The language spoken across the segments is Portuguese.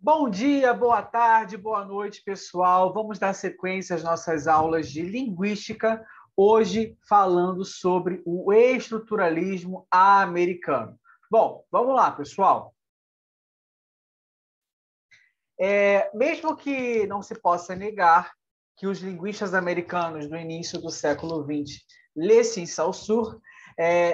Bom dia, boa tarde, boa noite, pessoal. Vamos dar sequência às nossas aulas de linguística, hoje falando sobre o estruturalismo americano. Bom, vamos lá, pessoal. Mesmo que não se possa negar que os linguistas americanos do início do século XX lessem Saussure,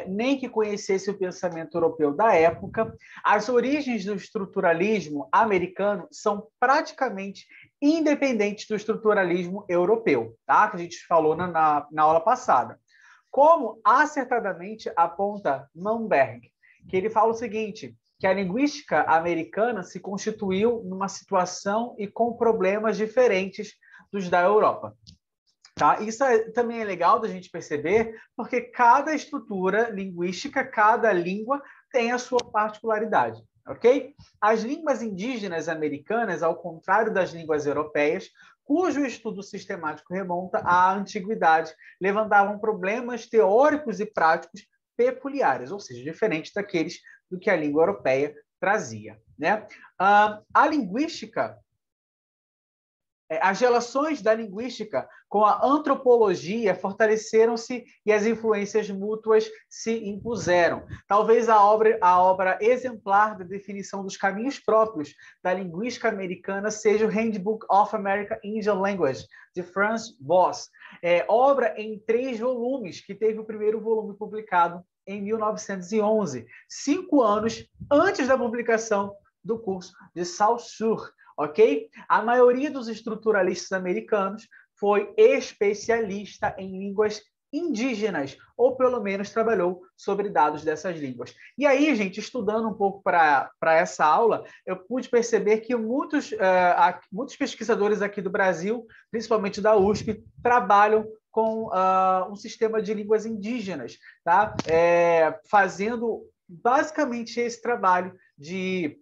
nem que conhecesse o pensamento europeu da época, as origens do estruturalismo americano são praticamente independentes do estruturalismo europeu, tá? Que a gente falou na aula passada. Como acertadamente aponta Manberg, que ele fala o seguinte, que a linguística americana se constituiu numa situação e com problemas diferentes dos da Europa. Tá? Isso também é legal da gente perceber, porque cada estrutura linguística, cada língua tem a sua particularidade, ok? As línguas indígenas americanas, ao contrário das línguas europeias, cujo estudo sistemático remonta à antiguidade, levantavam problemas teóricos e práticos peculiares, ou seja, diferentes daqueles do que a língua europeia trazia, né? A linguística, as relações da linguística com a antropologia fortaleceram-se e as influências mútuas se impuseram. Talvez a obra exemplar da definição dos caminhos próprios da linguística americana seja o Handbook of American Indian Language, de Franz Boas, obra em 3 volumes, que teve o primeiro volume publicado em 1911, 5 anos antes da publicação do curso de Saussure. Ok? A maioria dos estruturalistas americanos foi especialista em línguas indígenas, ou pelo menos trabalhou sobre dados dessas línguas. E aí, gente, estudando um pouco para essa aula, eu pude perceber que muitos pesquisadores aqui do Brasil, principalmente da USP, trabalham com um sistema de línguas indígenas, tá? Fazendo basicamente esse trabalho de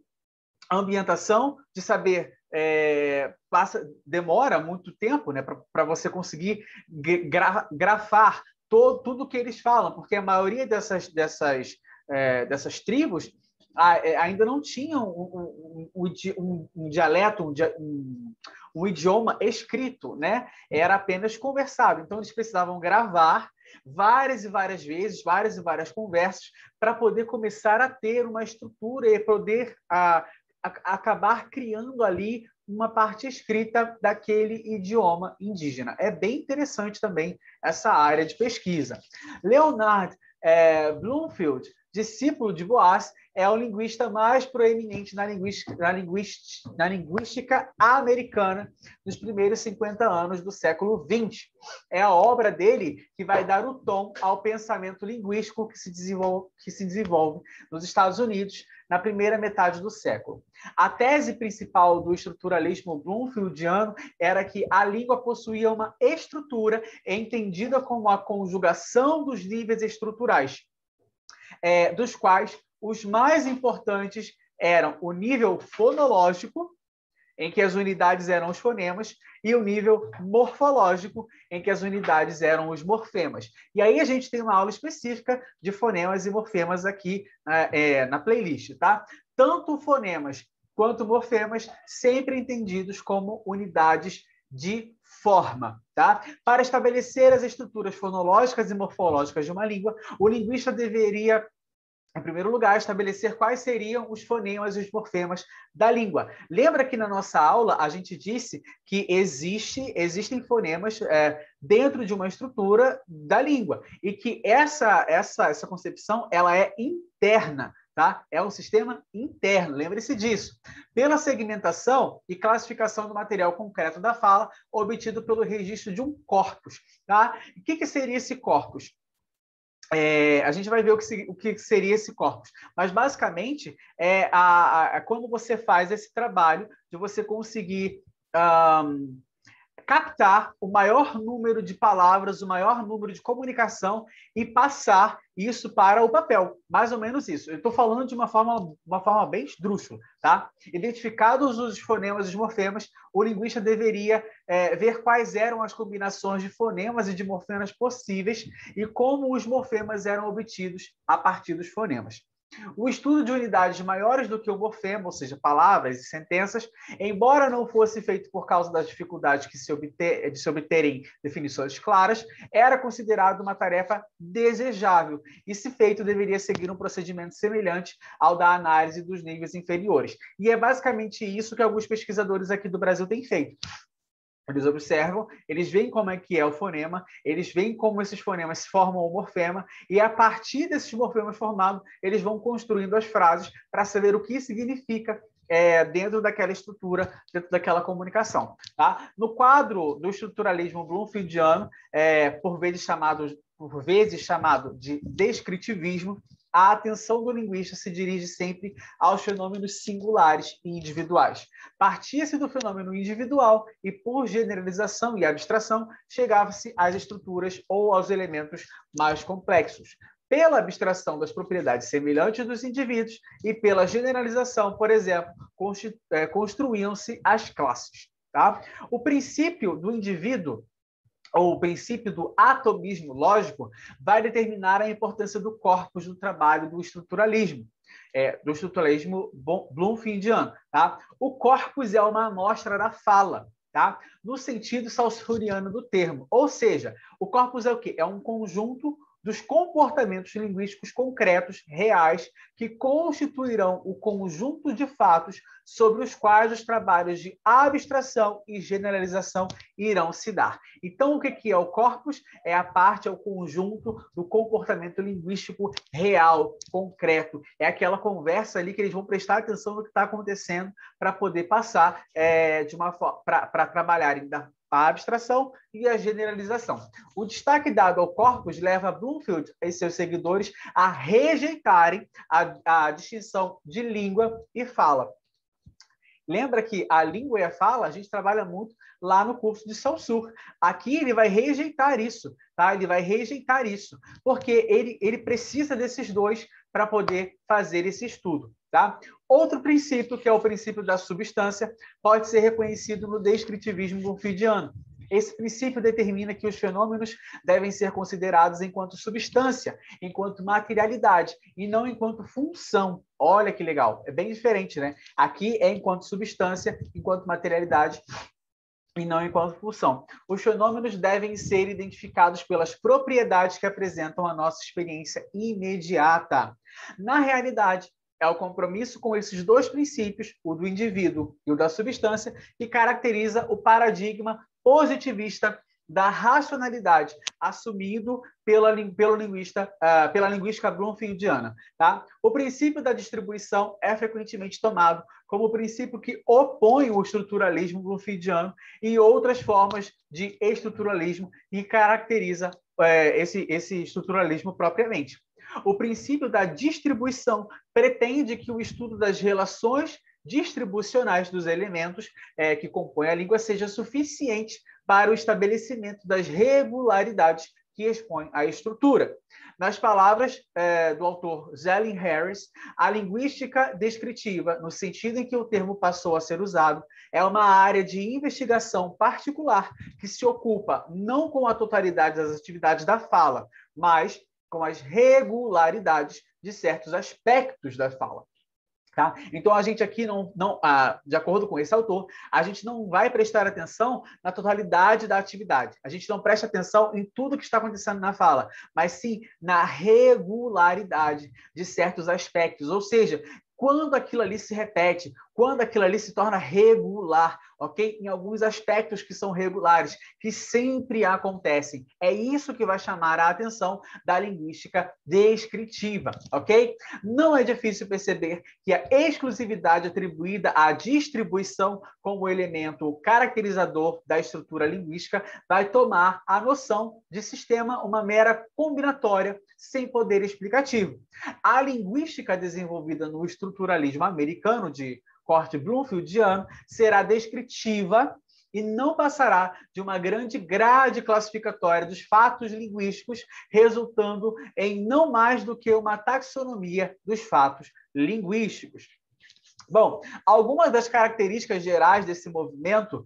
ambientação, de saber, demora muito tempo, né, para você conseguir grafar tudo que eles falam, porque a maioria dessas tribos ainda não tinham um dialeto, um idioma escrito, né? Era apenas conversado. Então, eles precisavam gravar várias e várias vezes, várias e várias conversas, para poder começar a ter uma estrutura e poder acabar criando ali uma parte escrita daquele idioma indígena. É bem interessante também essa área de pesquisa. Leonard Bloomfield, discípulo de Boas, é o linguista mais proeminente na linguística americana nos primeiros 50 anos do século XX. É a obra dele que vai dar o tom ao pensamento linguístico que se desenvolve nos Estados Unidos na primeira metade do século. A tese principal do estruturalismo bloomfieldiano era que a língua possuía uma estrutura entendida como a conjugação dos níveis estruturais, dos quais os mais importantes eram o nível fonológico, em que as unidades eram os fonemas, e o nível morfológico, em que as unidades eram os morfemas. E aí a gente tem uma aula específica de fonemas e morfemas aqui na playlist, tá? Tanto fonemas quanto morfemas, sempre entendidos como unidades de forma, tá? Para estabelecer as estruturas fonológicas e morfológicas de uma língua, o linguista deveria, em primeiro lugar, estabelecer quais seriam os fonemas e os morfemas da língua. Lembra que na nossa aula a gente disse que existem fonemas dentro de uma estrutura da língua e que essa concepção ela é interna, tá? É um sistema interno, lembre-se disso. Pela segmentação e classificação do material concreto da fala, obtido pelo registro de um corpus, tá? O que seria esse corpus? A gente vai ver o que seria esse corpus. Mas, basicamente, quando você faz esse trabalho de você conseguir captar o maior número de palavras, o maior número de comunicação e passar isso para o papel. Mais ou menos isso. Eu estou falando de uma forma bem esdrúxula, tá? Identificados os fonemas e os morfemas, o linguista deveria ver quais eram as combinações de fonemas e de morfemas possíveis e como os morfemas eram obtidos a partir dos fonemas. O estudo de unidades maiores do que o morfema, ou seja, palavras e sentenças, embora não fosse feito por causa das dificuldades de se obterem definições claras, era considerado uma tarefa desejável e, se feito, deveria seguir um procedimento semelhante ao da análise dos níveis inferiores. E é basicamente isso que alguns pesquisadores aqui do Brasil têm feito. Eles observam, eles veem como é que é o fonema, eles veem como esses fonemas formam o morfema, e a partir desses morfemas formados, eles vão construindo as frases para saber o que significa dentro daquela estrutura, dentro daquela comunicação. Tá? No quadro do estruturalismo bloomfieldiano, por vezes chamado de descritivismo, a atenção do linguista se dirige sempre aos fenômenos singulares e individuais. Partia-se do fenômeno individual e, por generalização e abstração, chegava-se às estruturas ou aos elementos mais complexos. Pela abstração das propriedades semelhantes dos indivíduos e pela generalização, por exemplo, construíam-se as classes. Tá? O princípio do indivíduo, ou o princípio do atomismo lógico, vai determinar a importância do corpus do trabalho do estruturalismo bloomfieldiano. Tá? O corpus é uma amostra da fala, tá? No sentido saussuriano do termo. Ou seja, o corpus é o quê? É um conjunto dos comportamentos linguísticos concretos, reais, que constituirão o conjunto de fatos sobre os quais os trabalhos de abstração e generalização irão se dar. Então, o que é o corpus? É o conjunto do comportamento linguístico real, concreto. É aquela conversa ali que eles vão prestar atenção no que está acontecendo para poder passar para trabalharem a abstração e a generalização. O destaque dado ao corpus leva Bloomfield e seus seguidores a rejeitarem a distinção de língua e fala. Lembra que a língua e a fala a gente trabalha muito lá no curso de Saussure. Aqui ele vai rejeitar isso, tá? Ele vai rejeitar isso, porque ele precisa desses dois para poder fazer esse estudo, tá? Outro princípio, que é o princípio da substância, pode ser reconhecido no descritivismo bloomfieldiano. Esse princípio determina que os fenômenos devem ser considerados enquanto substância, enquanto materialidade, e não enquanto função. Olha que legal, é bem diferente, né? Aqui é enquanto substância, enquanto materialidade, e não enquanto função. Os fenômenos devem ser identificados pelas propriedades que apresentam a nossa experiência imediata. Na realidade, é o compromisso com esses dois princípios, o do indivíduo e o da substância, que caracteriza o paradigma positivista da racionalidade, assumido pela linguística bloomfieldiana. Tá? O princípio da distribuição é frequentemente tomado como o princípio que opõe o estruturalismo bloomfieldiano e outras formas de estruturalismo e caracteriza esse estruturalismo propriamente. O princípio da distribuição pretende que o estudo das relações distribucionais dos elementos que compõem a língua seja suficiente para o estabelecimento das regularidades que expõem a estrutura. Nas palavras do autor Zellin Harris, a linguística descritiva, no sentido em que o termo passou a ser usado, é uma área de investigação particular que se ocupa não com a totalidade das atividades da fala, mas com as regularidades de certos aspectos da fala. Tá? Então, a gente aqui, de acordo com esse autor, a gente não vai prestar atenção na totalidade da atividade. A gente não presta atenção em tudo que está acontecendo na fala, mas sim na regularidade de certos aspectos. Ou seja, quando aquilo ali se repete, quando aquilo ali se torna regular, ok? Em alguns aspectos que são regulares, que sempre acontecem. É isso que vai chamar a atenção da linguística descritiva, ok? Não é difícil perceber que a exclusividade atribuída à distribuição como elemento caracterizador da estrutura linguística vai tomar a noção de sistema uma mera combinatória sem poder explicativo. A linguística desenvolvida no estruturalismo americano de corte bloomfieldiano será descritiva e não passará de uma grande grade classificatória dos fatos linguísticos, resultando em não mais do que uma taxonomia dos fatos linguísticos. Bom, algumas das características gerais desse movimento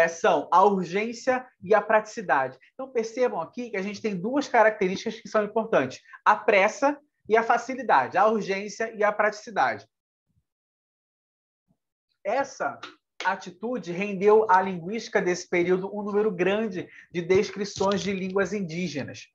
são a urgência e a praticidade. Então, percebam aqui que a gente tem duas características que são importantes. A pressa e a facilidade, a urgência e a praticidade. Essa atitude rendeu à linguística desse período um número grande de descrições de línguas indígenas.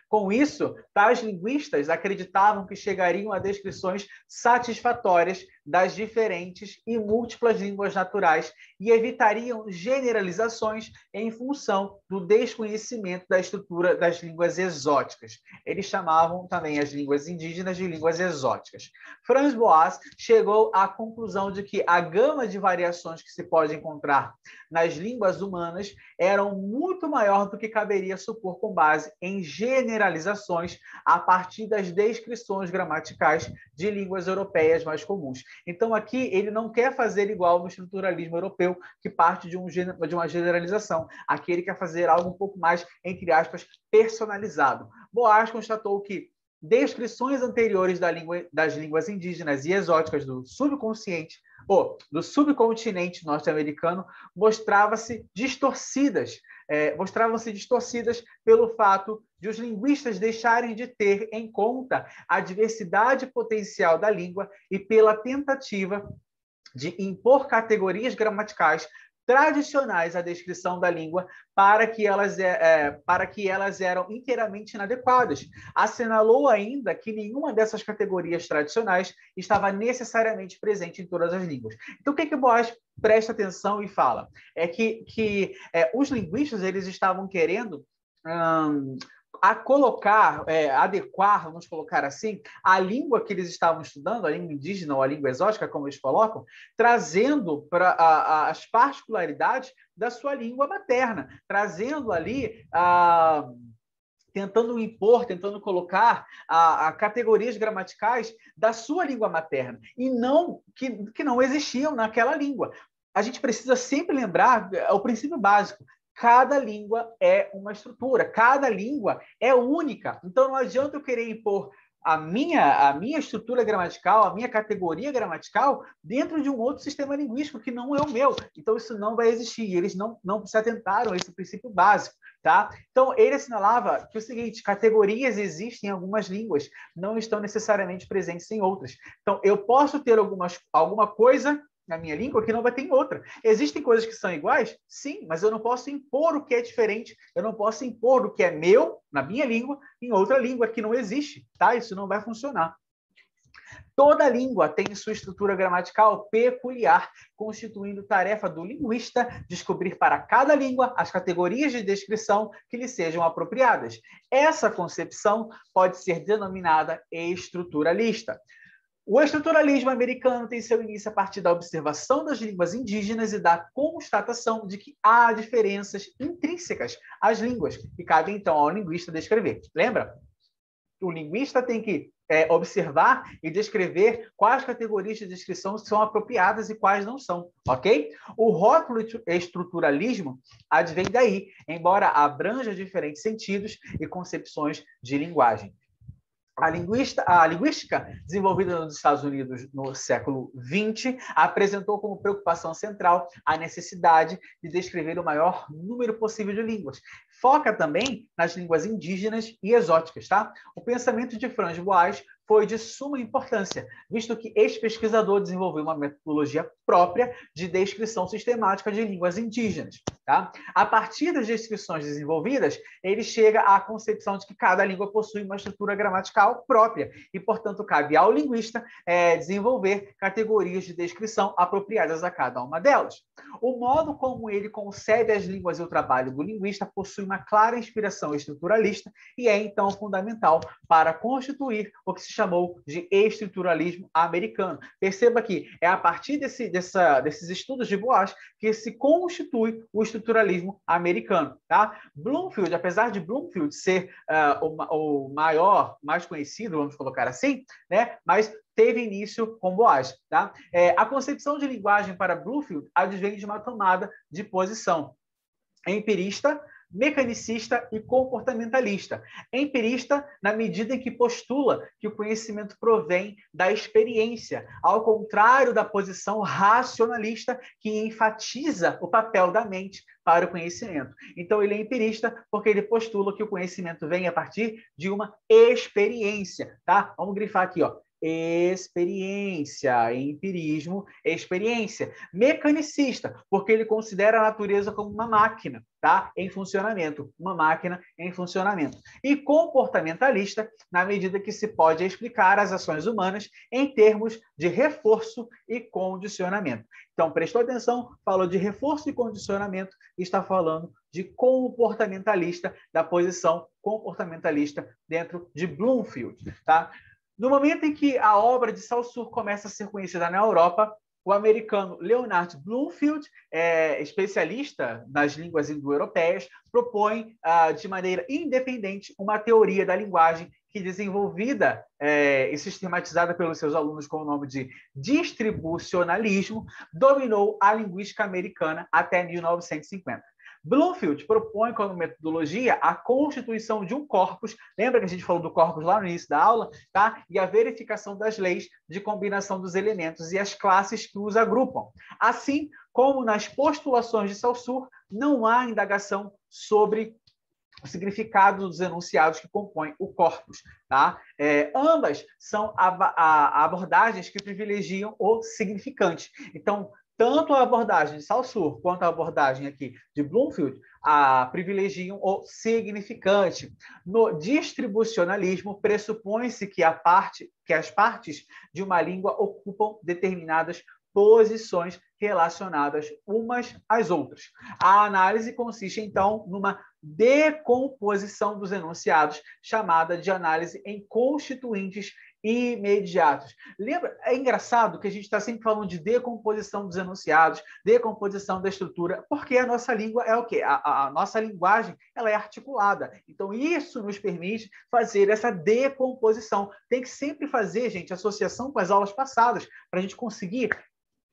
Com isso, tais linguistas acreditavam que chegariam a descrições satisfatórias das diferentes e múltiplas línguas naturais e evitariam generalizações em função do desconhecimento da estrutura das línguas exóticas. Eles chamavam também as línguas indígenas de línguas exóticas. Franz Boas chegou à conclusão de que a gama de variações que se pode encontrar nas línguas humanas eram muito maior do que caberia supor com base em generalizações a partir das descrições gramaticais de línguas europeias mais comuns. Então, aqui, ele não quer fazer igual no estruturalismo europeu, que parte de uma generalização. Aqui, ele quer fazer algo um pouco mais, entre aspas, personalizado. Boas constatou que descrições anteriores das línguas indígenas e exóticas do subconsciente, ou do subcontinente norte-americano, mostravam-se distorcidas pelo fato de os linguistas deixarem de ter em conta a diversidade potencial da língua e pela tentativa de impor categorias gramaticais tradicionais à descrição da língua para que elas eram inteiramente inadequadas. Assinalou ainda que nenhuma dessas categorias tradicionais estava necessariamente presente em todas as línguas. Então, o que Boas presta atenção e fala? É que os linguistas eles estavam querendo adequar, vamos colocar assim, a língua que eles estavam estudando, a língua indígena ou a língua exótica, como eles colocam, trazendo para as particularidades da sua língua materna, trazendo ali tentando colocar a categorias gramaticais da sua língua materna, e não que não existiam naquela língua. A gente precisa sempre lembrar o princípio básico. Cada língua é uma estrutura, cada língua é única. Então, não adianta eu querer impor a minha estrutura gramatical, a minha categoria gramatical dentro de um outro sistema linguístico que não é o meu. Então, isso não vai existir. Eles não se atentaram a esse princípio básico. Tá? Então, ele assinalava que o seguinte: categorias existem em algumas línguas, não estão necessariamente presentes em outras. Então, eu posso ter alguma coisa na minha língua que não vai ter em outra. Existem coisas que são iguais? Sim, mas eu não posso impor o que é diferente, eu não posso impor o que é meu, na minha língua, em outra língua que não existe, tá? Isso não vai funcionar. Toda língua tem sua estrutura gramatical peculiar, constituindo tarefa do linguista descobrir para cada língua as categorias de descrição que lhe sejam apropriadas. Essa concepção pode ser denominada estruturalista. O estruturalismo americano tem seu início a partir da observação das línguas indígenas e da constatação de que há diferenças intrínsecas às línguas, que cabe, então, ao linguista descrever. Lembra? O linguista tem que observar e descrever quais categorias de descrição são apropriadas e quais não são, ok? O rótulo estruturalismo advém daí, embora abranja diferentes sentidos e concepções de linguagem. A linguística, desenvolvida nos Estados Unidos no século XX, apresentou como preocupação central a necessidade de descrever o maior número possível de línguas. Foca também nas línguas indígenas e exóticas, tá? O pensamento de Franz Boas foi de suma importância, visto que este pesquisador desenvolveu uma metodologia própria de descrição sistemática de línguas indígenas. Tá? A partir das descrições desenvolvidas, ele chega à concepção de que cada língua possui uma estrutura gramatical própria e, portanto, cabe ao linguista desenvolver categorias de descrição apropriadas a cada uma delas. O modo como ele concebe as línguas e o trabalho do linguista possui uma clara inspiração estruturalista e é, então, fundamental para constituir o que se chamou de estruturalismo americano. Perceba que é a partir desses estudos de Boas que se constitui o estruturalismo americano. Tá? Bloomfield, apesar de Bloomfield ser o maior, mais conhecido, vamos colocar assim, né? Mas teve início com Boas. Tá? A concepção de linguagem para Bloomfield advém de uma tomada de posição empirista mecanicista e comportamentalista. Empirista, na medida em que postula que o conhecimento provém da experiência, ao contrário da posição racionalista, que enfatiza o papel da mente para o conhecimento. Então, ele é empirista porque ele postula que o conhecimento vem a partir de uma experiência, tá? Vamos grifar aqui, ó. Experiência, empirismo, experiência. Mecanicista, porque ele considera a natureza como uma máquina, tá? Em funcionamento, uma máquina em funcionamento. E comportamentalista, na medida que se pode explicar as ações humanas em termos de reforço e condicionamento. Então, prestou atenção, falou de reforço e condicionamento, e está falando de comportamentalista, da posição comportamentalista dentro de Bloomfield, tá? No momento em que a obra de Saussure começa a ser conhecida na Europa, o americano Leonard Bloomfield, especialista nas línguas indo-europeias, propõe de maneira independente uma teoria da linguagem que, desenvolvida e sistematizada pelos seus alunos com o nome de distribucionalismo, dominou a linguística americana até 1950. Bloomfield propõe como metodologia a constituição de um corpus, lembra que a gente falou do corpus lá no início da aula, tá? E a verificação das leis de combinação dos elementos e as classes que os agrupam. Assim como nas postulações de Saussure, não há indagação sobre o significado dos enunciados que compõem o corpus, tá? Ambas são abordagens que privilegiam o significante. Então, tanto a abordagem de Saussure quanto a abordagem aqui de Bloomfield privilegiam o significante. No distribucionalismo, pressupõe-se que as partes de uma língua ocupam determinadas posições relacionadas umas às outras. A análise consiste, então, numa decomposição dos enunciados, chamada de análise em constituintes imediatos. Lembra? É engraçado que a gente está sempre falando de decomposição dos enunciados, decomposição da estrutura, porque a nossa língua é o quê? A nossa linguagem, ela é articulada. Então, isso nos permite fazer essa decomposição. Tem que sempre fazer, gente, associação com as aulas passadas, para a gente conseguir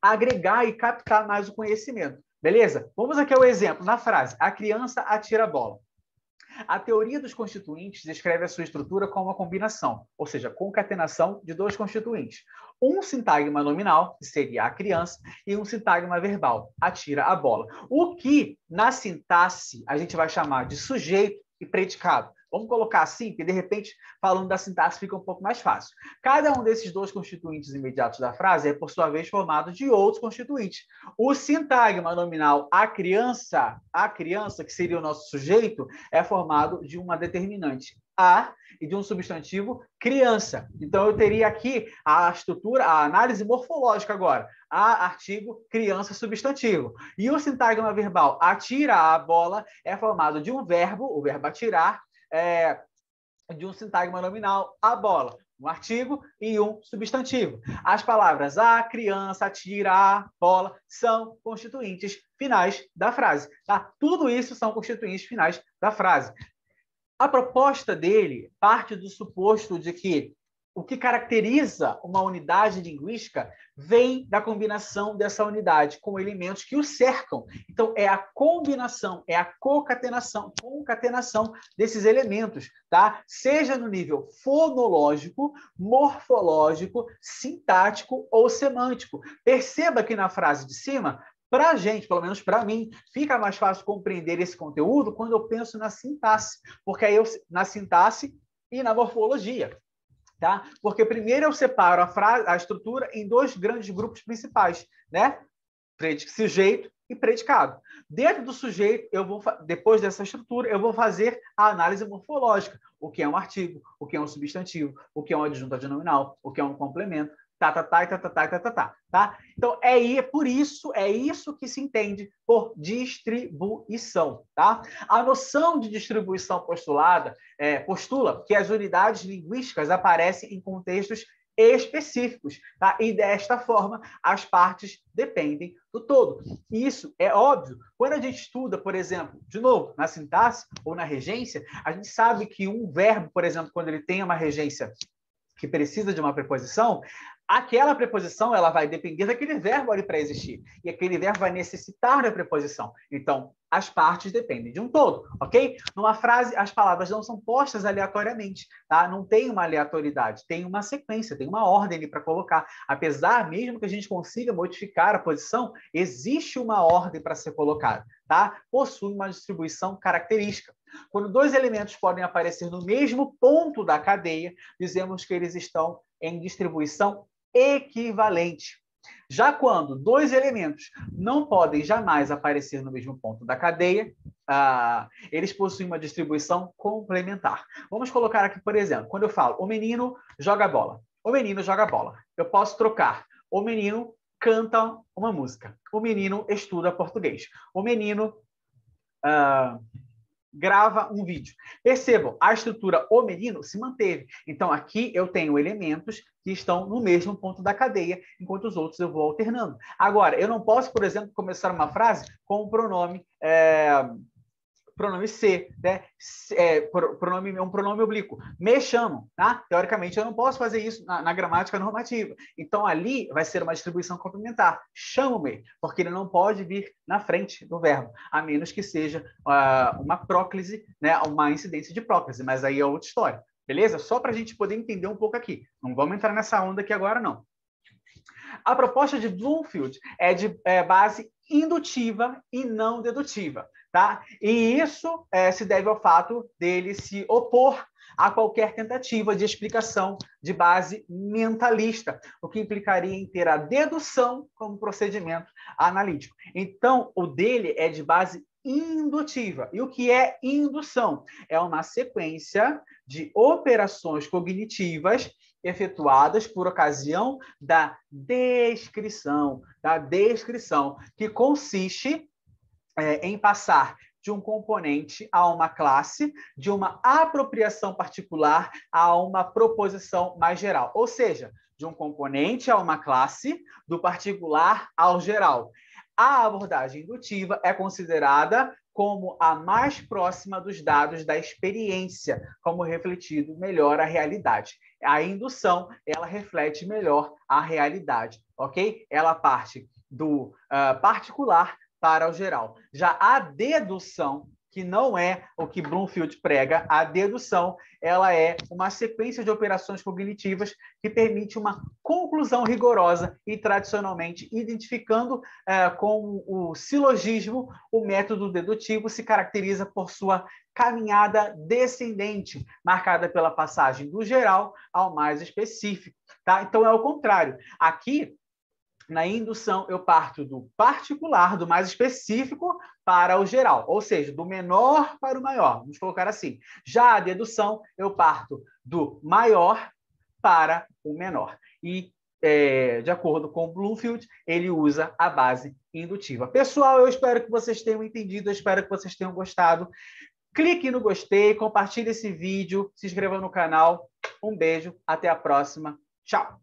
agregar e captar mais o conhecimento. Beleza? Vamos aqui ao exemplo, na frase, a criança atira a bola. A teoria dos constituintes descreve a sua estrutura como uma combinação, ou seja, concatenação de dois constituintes. Um sintagma nominal, que seria a criança, e um sintagma verbal, atira a bola. O que, na sintaxe, a gente vai chamar de sujeito e predicado. Vamos colocar assim, que de repente, falando da sintaxe, fica um pouco mais fácil. Cada um desses dois constituintes imediatos da frase é, por sua vez, formado de outros constituintes. O sintagma nominal a criança, que seria o nosso sujeito, é formado de uma determinante a e de um substantivo criança. Então, eu teria aqui a estrutura, a análise morfológica agora. A, artigo, criança, substantivo. E o sintagma verbal atira a bola é formado de um verbo, o verbo atirar, de um sintagma nominal, a bola, um artigo e um substantivo. As palavras a, criança, atira, a, bola são constituintes finais da frase. Tá? Tudo isso são constituintes finais da frase. A proposta dele parte do suposto de que o que caracteriza uma unidade linguística vem da combinação dessa unidade com elementos que o cercam. Então, é a combinação, é a concatenação desses elementos, tá? Seja no nível fonológico, morfológico, sintático ou semântico. Perceba que na frase de cima, para a gente, pelo menos para mim, fica mais fácil compreender esse conteúdo quando eu penso na sintaxe, porque aí na sintaxe e na morfologia. Tá? Porque primeiro eu separo a estrutura em dois grandes grupos principais, né? Sujeito e predicado. Dentro do sujeito, depois dessa estrutura, eu vou fazer a análise morfológica. O que é um artigo, o que é um substantivo, o que é um adjunto adnominal, o que é um complemento, tá? Então, por isso, é isso que se entende por distribuição, tá? A noção de distribuição postula que as unidades linguísticas aparecem em contextos específicos, tá? E desta forma, as partes dependem do todo. Isso é óbvio. Quando a gente estuda, por exemplo, de novo, na sintaxe ou na regência, a gente sabe que um verbo, por exemplo, quando ele tem uma regência que precisa de uma preposição, aquela preposição ela vai depender daquele verbo ali para existir. E aquele verbo vai necessitar da preposição. Então, as partes dependem de um todo, ok? Numa frase, as palavras não são postas aleatoriamente, tá? Não tem uma aleatoriedade, tem uma sequência, tem uma ordem ali para colocar. Apesar, mesmo que a gente consiga modificar a posição, existe uma ordem para ser colocada, tá? Possui uma distribuição característica. Quando dois elementos podem aparecer no mesmo ponto da cadeia, dizemos que eles estão em distribuição equivalente. Já quando dois elementos não podem jamais aparecer no mesmo ponto da cadeia, eles possuem uma distribuição complementar. Vamos colocar aqui, por exemplo, quando eu falo o menino joga bola. O menino joga bola. Eu posso trocar. O menino canta uma música. O menino estuda português. O menino grava um vídeo. Percebam, a estrutura o menino se manteve. Então, aqui eu tenho elementos que estão no mesmo ponto da cadeia, enquanto os outros eu vou alternando. Agora, eu não posso, por exemplo, começar uma frase com um pronome se, né? Pronome é um pronome oblíquo. Me chamam, tá? Teoricamente, eu não posso fazer isso na gramática normativa. Então, ali vai ser uma distribuição complementar. Chamo-me, porque ele não pode vir na frente do verbo, a menos que seja uma próclise, né? Uma incidência de próclise, mas aí é outra história. Beleza? Só para a gente poder entender um pouco aqui. Não vamos entrar nessa onda aqui agora, não. A proposta de Bloomfield é de base indutiva e não dedutiva, tá? E isso se deve ao fato dele se opor a qualquer tentativa de explicação de base mentalista, o que implicaria em ter a dedução como procedimento analítico. Então, o dele é de base indutiva. E o que é indução? É uma sequência de operações cognitivas efetuadas por ocasião da descrição, que consiste em passar de um componente a uma classe, de uma apropriação particular a uma proposição mais geral. Ou seja, de um componente a uma classe, do particular ao geral. A abordagem indutiva é considerada como a mais próxima dos dados da experiência, como refletido melhor a realidade. A indução, ela reflete melhor a realidade, ok? Ela parte do particular para o geral. Já a dedução, que não é o que Bloomfield prega, a dedução, ela é uma sequência de operações cognitivas que permite uma conclusão rigorosa e tradicionalmente identificando com o silogismo, o método dedutivo se caracteriza por sua caminhada descendente, marcada pela passagem do geral ao mais específico, tá? Então é o contrário. Aqui na indução, eu parto do particular, do mais específico, para o geral, ou seja, do menor para o maior. Vamos colocar assim. Já a dedução, eu parto do maior para o menor. E, de acordo com Bloomfield, ele usa a base indutiva. Pessoal, eu espero que vocês tenham entendido, eu espero que vocês tenham gostado. Clique no gostei, compartilhe esse vídeo, se inscreva no canal. Um beijo, até a próxima. Tchau!